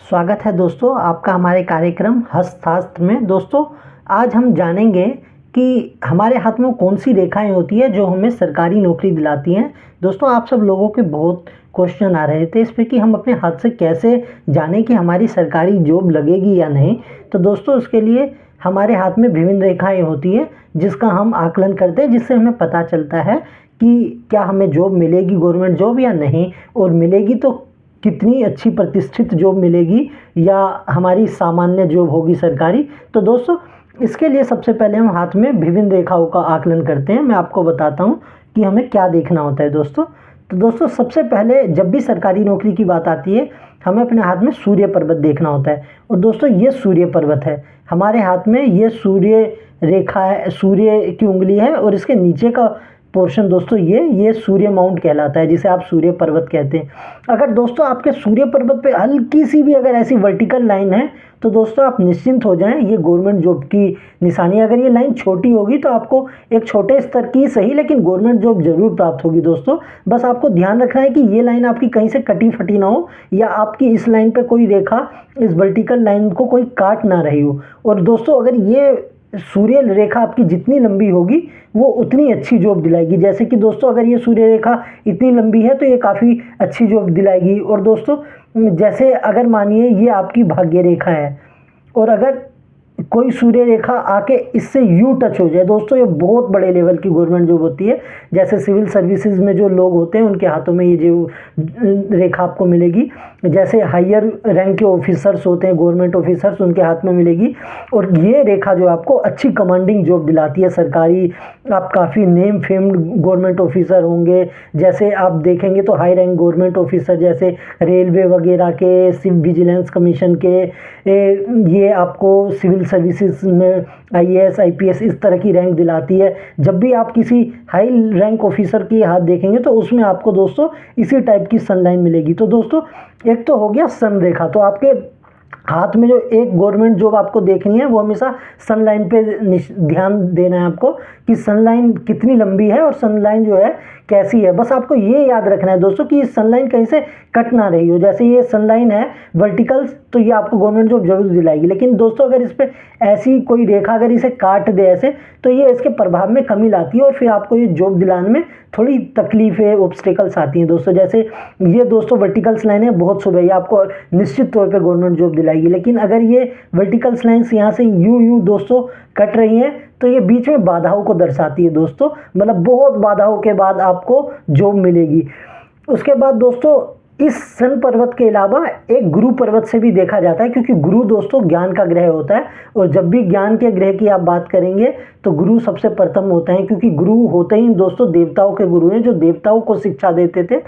स्वागत है दोस्तों आपका हमारे कार्यक्रम हस्तशास्त्र में। दोस्तों आज हम जानेंगे कि हमारे हाथ में कौन सी रेखाएं होती है जो हमें सरकारी नौकरी दिलाती हैं। दोस्तों आप सब लोगों के बहुत क्वेश्चन आ रहे थे इस पे कि हम अपने हाथ से कैसे जानें कि हमारी सरकारी जॉब लगेगी या नहीं। तो दोस्तों उसके लिए हमारे हाथ में विभिन्न रेखाएं होती है जिसका हम आकलन करते हैं, जिससे हमें पता चलता है कि क्या हमें जॉब मिलेगी, गवर्नमेंट जॉब या नहीं, और मिलेगी तो कितनी अच्छी प्रतिष्ठित जॉब मिलेगी या हमारी सामान्य जॉब होगी सरकारी। तो दोस्तों इसके लिए सबसे पहले हम हाथ में विभिन्न रेखाओं का आकलन करते हैं। मैं आपको बताता हूँ कि हमें क्या देखना होता है दोस्तों। तो दोस्तों सबसे पहले जब भी सरकारी नौकरी की बात आती है हमें अपने हाथ में सूर्य पर्वत देखना होता है। और दोस्तों ये सूर्य पर्वत है हमारे हाथ में, ये सूर्य रेखा है, सूर्य की उंगली है और इसके नीचे का पोर्शन दोस्तों ये सूर्य माउंट कहलाता है, जिसे आप सूर्य पर्वत कहते हैं। अगर दोस्तों आपके सूर्य पर्वत पे हल्की सी भी अगर ऐसी वर्टिकल लाइन है तो दोस्तों आप निश्चिंत हो जाएं, ये गवर्नमेंट जॉब की निशानी है। अगर ये लाइन छोटी होगी तो आपको एक छोटे स्तर की सही लेकिन गवर्नमेंट जॉब जरूर प्राप्त होगी। दोस्तों बस आपको ध्यान रखना है कि ये लाइन आपकी कहीं से कटी फटी ना हो या आपकी इस लाइन पे कोई रेखा इस वर्टिकल लाइन को कोई काट ना रही हो। और दोस्तों अगर ये सूर्य रेखा आपकी जितनी लंबी होगी वो उतनी अच्छी जॉब दिलाएगी। जैसे कि दोस्तों अगर ये सूर्य रेखा इतनी लंबी है तो ये काफ़ी अच्छी जॉब दिलाएगी। और दोस्तों जैसे अगर मानिए ये आपकी भाग्य रेखा है और अगर कोई सूर्य रेखा आके इससे यू टच हो जाए दोस्तों, ये बहुत बड़े लेवल की गवर्नमेंट जॉब होती है। जैसे सिविल सर्विसेज में जो लोग होते हैं उनके हाथों में ये जो रेखा आपको मिलेगी, जैसे हायर रैंक के ऑफिसर्स होते हैं गवर्नमेंट ऑफिसर्स, उनके हाथ में मिलेगी। और ये रेखा जो आपको अच्छी कमांडिंग जॉब दिलाती है सरकारी, आप काफ़ी नेम फेम्ड गवर्नमेंट ऑफिसर होंगे। जैसे आप देखेंगे तो हाई रैंक गवर्नमेंट ऑफिसर जैसे रेलवे वगैरह के, सिविल विजिलेंस कमीशन के, ये आपको सिविल सर्विसेज में आईएएस आईपीएस इस तरह की रैंक दिलाती है। जब भी आप किसी हाई रैंक ऑफिसर की हाथ देखेंगे तो उसमें आपको दोस्तों इसी टाइप की सन लाइन मिलेगी। तो दोस्तों एक तो हो गया सन रेखा, तो आपके हाथ में जो एक गवर्नमेंट जॉब आपको देखनी है वो हमेशा सन लाइन पे ध्यान देना है आपको कि सन लाइन कितनी लंबी है और सन लाइन जो है कैसी है। बस आपको ये याद रखना है दोस्तों कि सन लाइन कहीं से कट ना रही हो। जैसे ये सन लाइन है वर्टिकल तो ये आपको गवर्नमेंट जॉब जरूर दिलाएगी, लेकिन दोस्तों अगर इस पे ऐसी कोई रेखा अगर इसे काट दे ऐसे तो ये इसके प्रभाव में कमी लाती है और फिर आपको ये जॉब दिलाने में थोड़ी तकलीफें ऑब्स्टेकल्स आती हैं दोस्तों। जैसे ये दोस्तों वर्टिकल्स लाइन है बहुत सुबह, ये आपको निश्चित तौर पे गवर्नमेंट जॉब दिलाएगी। लेकिन अगर ये वर्टिकल्स लाइन्स यहाँ से यूं दोस्तों कट रही हैं तो ये बीच में बाधाओं को दर्शाती है दोस्तों, मतलब बहुत बाधाओं के बाद आपको जॉब मिलेगी। उसके बाद दोस्तों इस सन पर्वत के अलावा एक गुरु पर्वत से भी देखा जाता है, क्योंकि गुरु दोस्तों ज्ञान का ग्रह होता है और जब भी ज्ञान के ग्रह की आप बात करेंगे तो गुरु सबसे प्रथम होते हैं, क्योंकि गुरु होते ही दोस्तों देवताओं के गुरु हैं जो देवताओं को शिक्षा देते थे।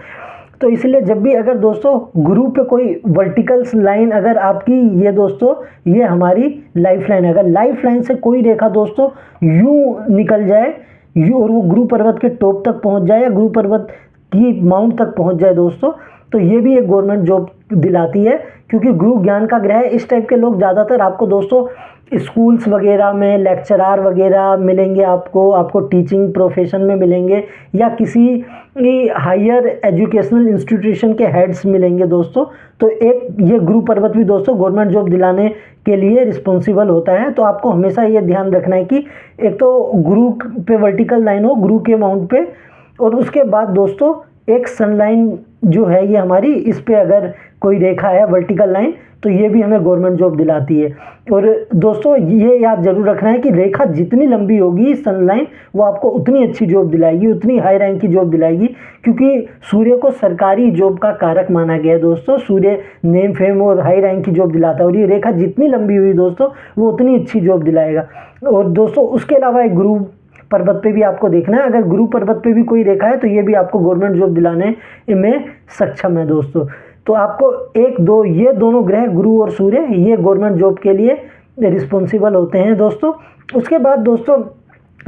तो इसलिए जब भी अगर दोस्तों गुरु पे कोई वर्टिकल्स लाइन अगर आपकी ये दोस्तों ये हमारी लाइफ लाइन, अगर लाइफ लाइन से कोई रेखा दोस्तों यूं निकल जाए यूं और वो गुरु पर्वत के टॉप तक पहुंच जाए या गुरु पर्वत की माउंट तक पहुंच जाए दोस्तों, तो ये भी एक गवर्नमेंट जॉब दिलाती है। क्योंकि गुरु ज्ञान का ग्रह है, इस टाइप के लोग ज़्यादातर आपको दोस्तों स्कूल्स वगैरह में लेक्चरार वगैरह मिलेंगे, आपको टीचिंग प्रोफेशन में मिलेंगे या किसी हायर एजुकेशनल इंस्टीट्यूशन के हेड्स मिलेंगे दोस्तों। तो एक ये गुरु पर्वत भी दोस्तों गवर्नमेंट जॉब दिलाने के लिए रिस्पॉन्सिबल होता है। तो आपको हमेशा ये ध्यान रखना है कि एक तो गुरु पे वर्टिकल लाइन हो गुरु के माउंट पे, और उसके बाद दोस्तों एक सनलाइन जो है ये हमारी इस पे अगर कोई रेखा है वर्टिकल लाइन तो ये भी हमें गवर्नमेंट जॉब दिलाती है। और दोस्तों ये याद जरूर रखना है कि रेखा जितनी लंबी होगी सनलाइन वो आपको उतनी अच्छी जॉब दिलाएगी, उतनी हाई रैंक की जॉब दिलाएगी, क्योंकि सूर्य को सरकारी जॉब का कारक माना गया है दोस्तों। सूर्य नेम फेम और हाई रैंक की जॉब दिलाता है और ये रेखा जितनी लंबी हुई दोस्तों वो उतनी अच्छी जॉब दिलाएगा। और दोस्तों उसके अलावा एक गुरु पर्वत पे भी आपको देखना है, अगर गुरु पर्वत पे भी कोई रेखा है तो ये भी आपको गवर्नमेंट जॉब दिलाने में सक्षम है दोस्तों। तो आपको एक दो ये दोनों ग्रह गुरु और सूर्य ये गवर्नमेंट जॉब के लिए रिस्पॉन्सिबल होते हैं दोस्तों। उसके बाद दोस्तों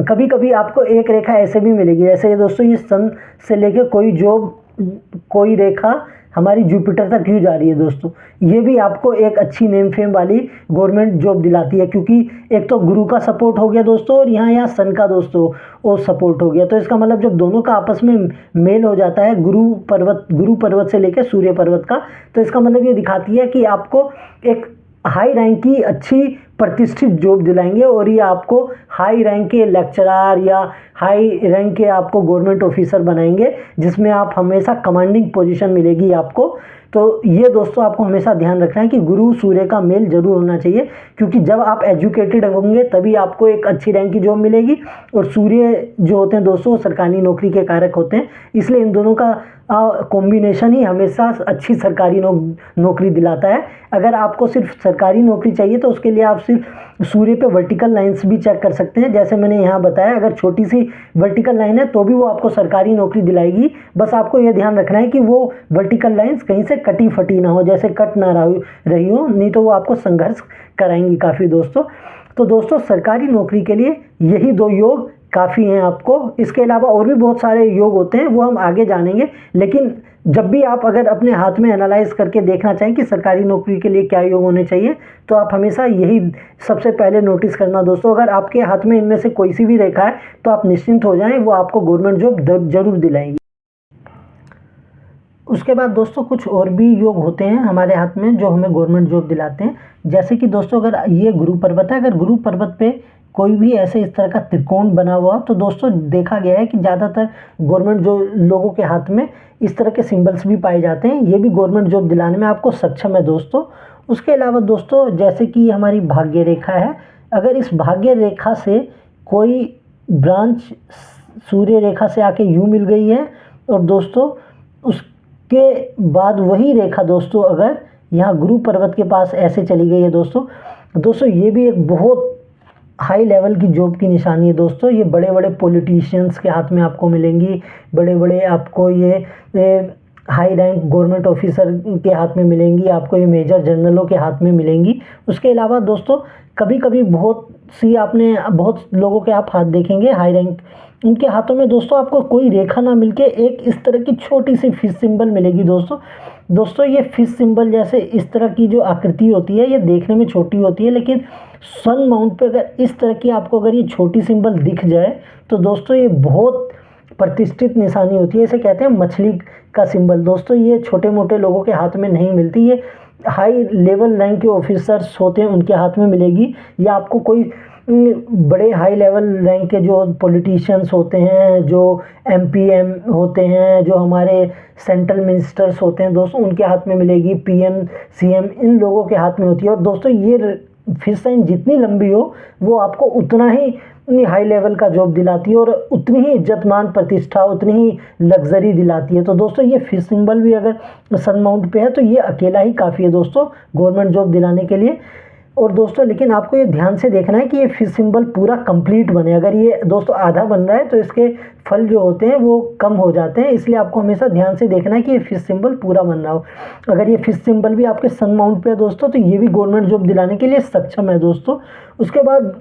कभी कभी आपको एक रेखा ऐसे भी मिलेगी, जैसे ये दोस्तों ये सन से लेके कोई जॉब कोई रेखा हमारी जुपिटर तक क्यों जा रही है दोस्तों, ये भी आपको एक अच्छी नेम फेम वाली गवर्नमेंट जॉब दिलाती है, क्योंकि एक तो गुरु का सपोर्ट हो गया दोस्तों, और यहाँ सन का दोस्तों वो सपोर्ट हो गया। तो इसका मतलब जब दोनों का आपस में मेल हो जाता है, गुरु पर्वत से लेकर सूर्य पर्वत का, तो इसका मतलब ये दिखाती है कि आपको एक हाई रैंक की अच्छी प्रतिष्ठित जॉब दिलाएंगे, और ये आपको हाई रैंक के लेक्चरर या हाई रैंक के आपको गवर्नमेंट ऑफिसर बनाएंगे, जिसमें आप हमेशा कमांडिंग पोजीशन मिलेगी आपको। तो ये दोस्तों आपको हमेशा ध्यान रखना है कि गुरु सूर्य का मेल जरूर होना चाहिए, क्योंकि जब आप एजुकेटेड होंगे तभी आपको एक अच्छी रैंक की जॉब मिलेगी। और सूर्य जो होते हैं दोस्तों सरकारी नौकरी के कारक होते हैं, इसलिए इन दोनों का कॉम्बिनेशन ही हमेशा अच्छी सरकारी नौकरी दिलाता है। अगर आपको सिर्फ सरकारी नौकरी चाहिए तो उसके लिए आप सिर्फ सूर्य पे वर्टिकल लाइंस भी चेक कर सकते हैं, जैसे मैंने यहाँ बताया। अगर छोटी सी वर्टिकल लाइन है तो भी वो आपको सरकारी नौकरी दिलाएगी। बस आपको ये ध्यान रखना है कि वो वर्टिकल लाइंस कहीं से कटी फटी ना हो, जैसे कट ना रही हो, नहीं तो वो आपको संघर्ष कराएंगी काफ़ी दोस्तों। तो दोस्तों सरकारी नौकरी के लिए यही 2 योग काफ़ी हैं आपको। इसके अलावा और भी बहुत सारे योग होते हैं, वो हम आगे जानेंगे। लेकिन जब भी आप अगर अपने हाथ में एनालाइज करके देखना चाहें कि सरकारी नौकरी के लिए क्या योग होने चाहिए, तो आप हमेशा यही सबसे पहले नोटिस करना दोस्तों। अगर आपके हाथ में इनमें से कोई सी भी रेखा है तो आप निश्चिंत हो जाएं, वो आपको गवर्नमेंट जॉब जरूर दिलाएंगी। उसके बाद दोस्तों कुछ और भी योग होते हैं हमारे हाथ में जो हमें गवर्नमेंट जॉब दिलाते हैं। जैसे कि दोस्तों अगर ये गुरु पर्वत है, अगर गुरु पर्वत पे कोई भी ऐसे इस तरह का त्रिकोण बना हुआ, तो दोस्तों देखा गया है कि ज़्यादातर गवर्नमेंट जो लोगों के हाथ में इस तरह के सिंबल्स भी पाए जाते हैं। ये भी गवर्नमेंट जॉब दिलाने में आपको सक्षम है दोस्तों। उसके अलावा दोस्तों जैसे कि हमारी भाग्य रेखा है, अगर इस भाग्य रेखा से कोई ब्रांच सूर्य रेखा से आके यूँ मिल गई है, और दोस्तों उसके बाद वही रेखा दोस्तों अगर यहाँ गुरु पर्वत के पास ऐसे चली गई है दोस्तों ये भी एक बहुत हाई लेवल की जॉब की निशानी है दोस्तों। ये बड़े बड़े पॉलिटिशियंस के हाथ में आपको मिलेंगी, बड़े बड़े आपको ये हाई रैंक गवर्नमेंट ऑफिसर के हाथ में मिलेंगी, आपको ये मेजर जनरलों के हाथ में मिलेंगी। उसके अलावा दोस्तों कभी कभी बहुत लोगों के आप हाथ देखेंगे हाई रैंक, उनके हाथों में दोस्तों आपको कोई रेखा ना मिलके एक इस तरह की छोटी सी फिश सिंबल मिलेगी दोस्तों ये फिश सिंबल जैसे इस तरह की जो आकृति होती है ये देखने में छोटी होती है, लेकिन सन माउंट पे अगर इस तरह की आपको अगर ये छोटी सिंबल दिख जाए तो दोस्तों ये बहुत प्रतिष्ठित निशानी होती है। इसे कहते हैं मछली का सिंबल दोस्तों। ये छोटे मोटे लोगों के हाथ में नहीं मिलती, ये हाई लेवल रैंक के ऑफिसर्स होते हैं उनके हाथ में मिलेगी, या आपको कोई बड़े हाई लेवल रैंक के जो पॉलिटिशियंस होते हैं, जो एमपीएम होते हैं, जो हमारे सेंट्रल मिनिस्टर्स होते हैं दोस्तों, उनके हाथ में मिलेगी। पीएम सीएम इन लोगों के हाथ में होती है। और दोस्तों ये फिश लाइन जितनी लंबी हो वो आपको उतना ही हाई लेवल का जॉब दिलाती है, और उतनी ही इज्जतमान प्रतिष्ठा, उतनी ही लग्जरी दिलाती है। तो दोस्तों ये फिश सिंबल भी अगर सन माउंट पे है तो ये अकेला ही काफ़ी है दोस्तों गवर्नमेंट जॉब दिलाने के लिए। और दोस्तों लेकिन आपको ये ध्यान से देखना है कि ये फिश सिंबल पूरा कंप्लीट बने। अगर ये दोस्तों आधा बन रहा है तो इसके फल जो होते हैं वो कम हो जाते हैं, इसलिए आपको हमेशा ध्यान से देखना है कि ये फिश सिंबल पूरा बन रहा हो। अगर ये फिश सिंबल भी आपके सन माउंट पे है दोस्तों तो ये भी गवर्नमेंट जॉब दिलाने के लिए सक्षम है दोस्तों। उसके बाद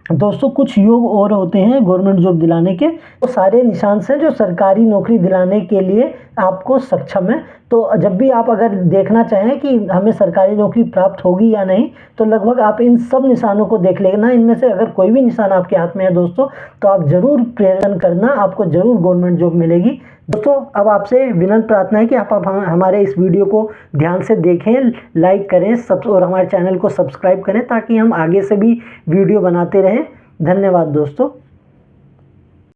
दोस्तों कुछ योग और होते हैं गवर्नमेंट जॉब दिलाने के, वो सारे निशान से जो सरकारी नौकरी दिलाने के लिए आपको सक्षम है। तो जब भी आप अगर देखना चाहें कि हमें सरकारी नौकरी प्राप्त होगी या नहीं, तो लगभग आप इन सब निशानों को देख लेना। इनमें से अगर कोई भी निशान आपके हाथ में है दोस्तों तो आप जरूर प्रेरण करना, आपको जरूर गवर्नमेंट जॉब मिलेगी। दोस्तों अब आपसे विनम्र प्रार्थना है कि आप हमारे इस वीडियो को ध्यान से देखें, लाइक करें, और हमारे चैनल को सब्सक्राइब करें ताकि हम आगे से भी वीडियो बनाते रहें। धन्यवाद दोस्तों।